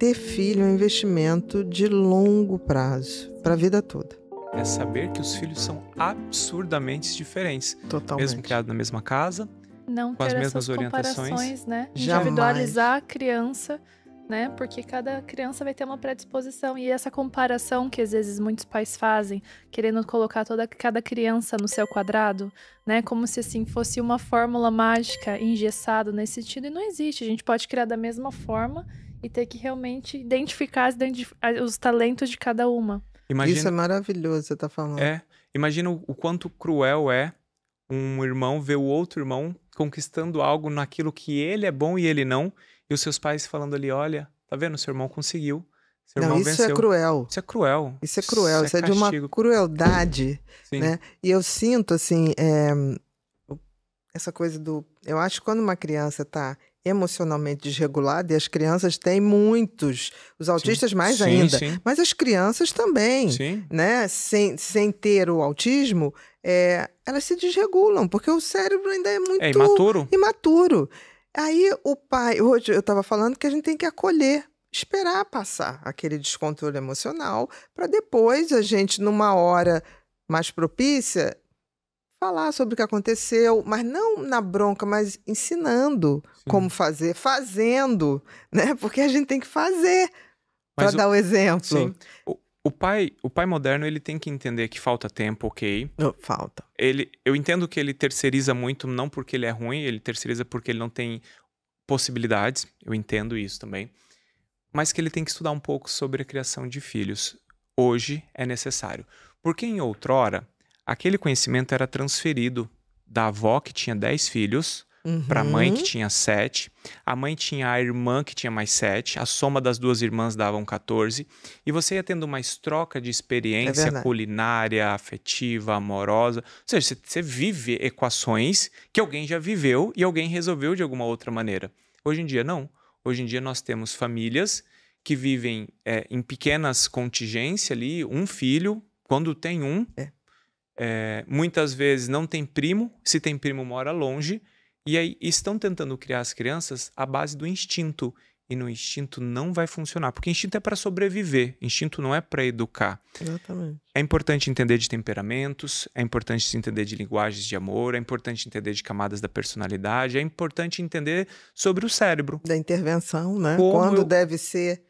ter filho é um investimento de longo prazo, para a vida toda. É saber que os filhos são absurdamente diferentes. Totalmente. Mesmo criados na mesma casa, Não com as ter mesmas essas orientações. comparações, né? Jamais. Individualizar a criança, né? Porque cada criança vai ter uma predisposição. E essa comparação que às vezes muitos pais fazem, querendo colocar cada criança no seu quadrado, né? Como se assim fosse uma fórmula mágica engessada nesse sentido. E não existe. A gente pode criar da mesma forma e ter que realmente identificar os talentos de cada uma. Isso é maravilhoso, você tá falando. Imagina o quanto cruel é um irmão ver o outro irmão conquistando algo naquilo que ele é bom e ele não, e os seus pais falando ali, olha, tá vendo, seu irmão conseguiu, seu irmão venceu. É cruel. Isso é cruel. Isso é cruel, isso é de castigo. uma crueldade, Sim. né? E eu sinto, assim, essa coisa eu acho que quando uma criança tá emocionalmente desregulada, e as crianças têm muitos, os autistas mais ainda, mas as crianças também, né? Sem ter o autismo, elas se desregulam, porque o cérebro ainda é muito imaturo. Aí o pai, hoje eu estava falando que a gente tem que acolher, esperar passar aquele descontrole emocional, para depois a gente, numa hora mais propícia, falar sobre o que aconteceu, mas não na bronca, mas ensinando como fazer, fazendo, né? Porque a gente tem que fazer para dar o exemplo. Sim. O pai moderno, ele tem que entender que falta tempo, ok? Falta. Eu entendo que ele terceiriza muito, não porque ele é ruim, ele terceiriza porque ele não tem possibilidades, eu entendo isso também. Mas que ele tem que estudar um pouco sobre a criação de filhos. Hoje é necessário. Porque em outrora, aquele conhecimento era transferido da avó que tinha 10 filhos para a mãe que tinha 7. A mãe tinha a irmã que tinha mais 7. A soma das duas irmãs davam 14. E você ia tendo mais troca de experiência culinária, afetiva, amorosa. Ou seja, você vive equações que alguém já viveu e alguém resolveu de alguma outra maneira. Hoje em dia, não. Hoje em dia, nós temos famílias que vivem em pequenas contingências ali, um filho, quando tem um. Muitas vezes não tem primo, se tem primo mora longe, e aí estão tentando criar as crianças à base do instinto, e no instinto não vai funcionar, porque instinto é para sobreviver, instinto não é para educar. Exatamente. É importante entender de temperamentos, é importante entender de linguagens de amor, é importante entender de camadas da personalidade, é importante entender sobre o cérebro. Da intervenção, né? Quando deve ser.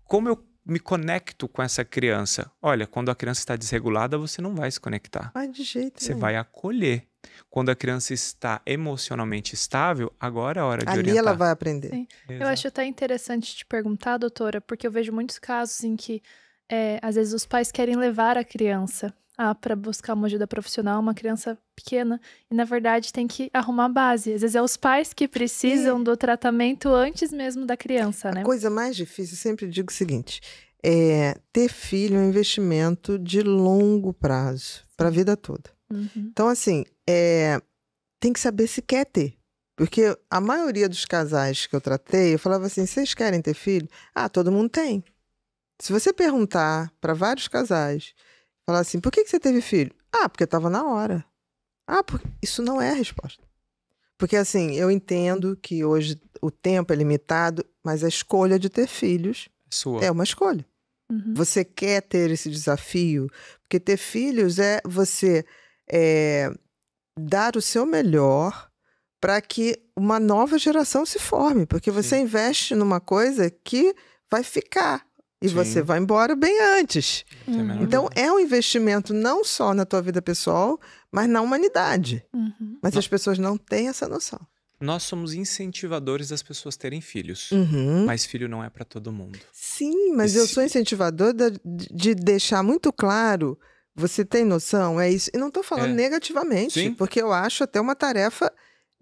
Como eu me conecto com essa criança. Olha, quando a criança está desregulada, você não vai se conectar. Mas de jeito nenhum. Você vai acolher. Quando a criança está emocionalmente estável, agora é a hora de orientar. Ali ela vai aprender. Sim. Eu acho até interessante te perguntar, doutora, porque eu vejo muitos casos em que, às vezes, os pais querem levar a criança para buscar uma ajuda profissional, uma criança pequena, e na verdade tem que arrumar a base. Às vezes é os pais que precisam do tratamento antes mesmo da criança, né? A coisa mais difícil, eu sempre digo o seguinte, ter filho é um investimento de longo prazo, para a vida toda. Então, assim, tem que saber se quer ter. Porque a maioria dos casais que eu tratei, eu falava assim, vocês querem ter filho? Todo mundo tem. Se você perguntar para vários casais, falar assim, por que você teve filho? Porque estava na hora. Porque isso não é a resposta. Porque, assim, eu entendo que hoje o tempo é limitado, mas a escolha de ter filhos é uma escolha. Você quer ter esse desafio? Porque ter filhos é você dar o seu melhor para que uma nova geração se forme. Porque você investe numa coisa que vai ficar. E você vai embora bem antes. Então, é um investimento não só na tua vida pessoal, mas na humanidade. Mas as pessoas não têm essa noção. Nós somos incentivadores das pessoas terem filhos. Mas filho não é para todo mundo. Sim, mas eu sou incentivador de deixar muito claro, você tem noção? É isso. E não estou falando negativamente, porque eu acho até uma tarefa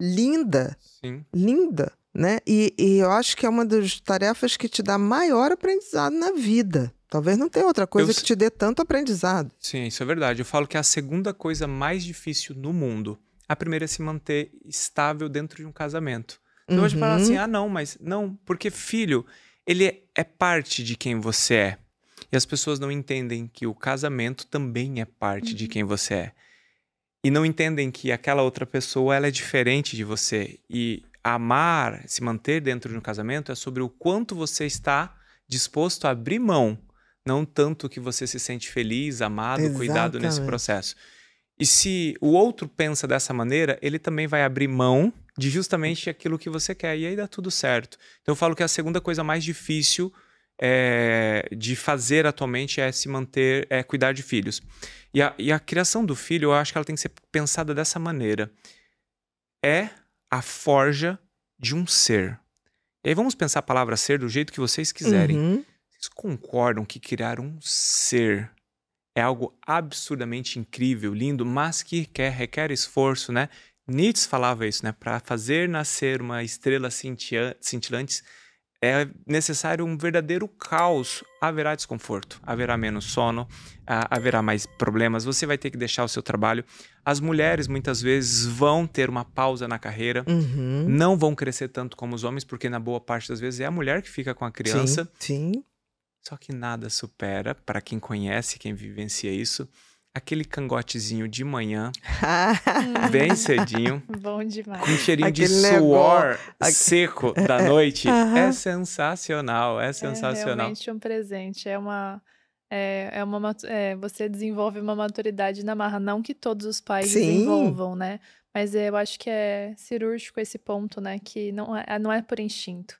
linda. Linda. Né? E eu acho que é uma das tarefas que te dá maior aprendizado na vida. Talvez não tenha outra coisa que te dê tanto aprendizado. Sim, isso é verdade. Eu falo que é a segunda coisa mais difícil no mundo. A primeira é se manter estável dentro de um casamento. Então hoje falar assim, não, porque filho, ele é parte de quem você é. E as pessoas não entendem que o casamento também é parte de quem você é. E não entendem que aquela outra pessoa, ela é diferente de você. E amar, se manter dentro de um casamento é sobre o quanto você está disposto a abrir mão, não tanto que você se sente feliz, amado, cuidado nesse processo. E se o outro pensa dessa maneira, ele também vai abrir mão de justamente aquilo que você quer. E aí dá tudo certo. Então eu falo que a segunda coisa mais difícil de fazer atualmente é se manter, é cuidar de filhos. E a criação do filho, eu acho que ela tem que ser pensada dessa maneira. É a forja de um ser. E aí vamos pensar a palavra ser do jeito que vocês quiserem. Vocês concordam que criar um ser é algo absurdamente incrível, lindo, mas que requer esforço, né? Nietzsche falava isso, né? Para fazer nascer uma estrela cintilante é necessário um verdadeiro caos. Haverá desconforto, haverá menos sono, haverá mais problemas, você vai ter que deixar o seu trabalho. As mulheres muitas vezes vão ter uma pausa na carreira, não vão crescer tanto como os homens, porque na boa parte das vezes é a mulher que fica com a criança. Sim. Só que nada supera, para quem conhece, quem vivencia isso, aquele cangotezinho de manhã, bem cedinho, bom demais, com um cheirinho de suor seco da noite. É sensacional, é sensacional. É realmente um presente, você desenvolve uma maturidade na marra, não que todos os pais desenvolvam, né? Mas eu acho que é cirúrgico esse ponto, né? Que não é por instinto.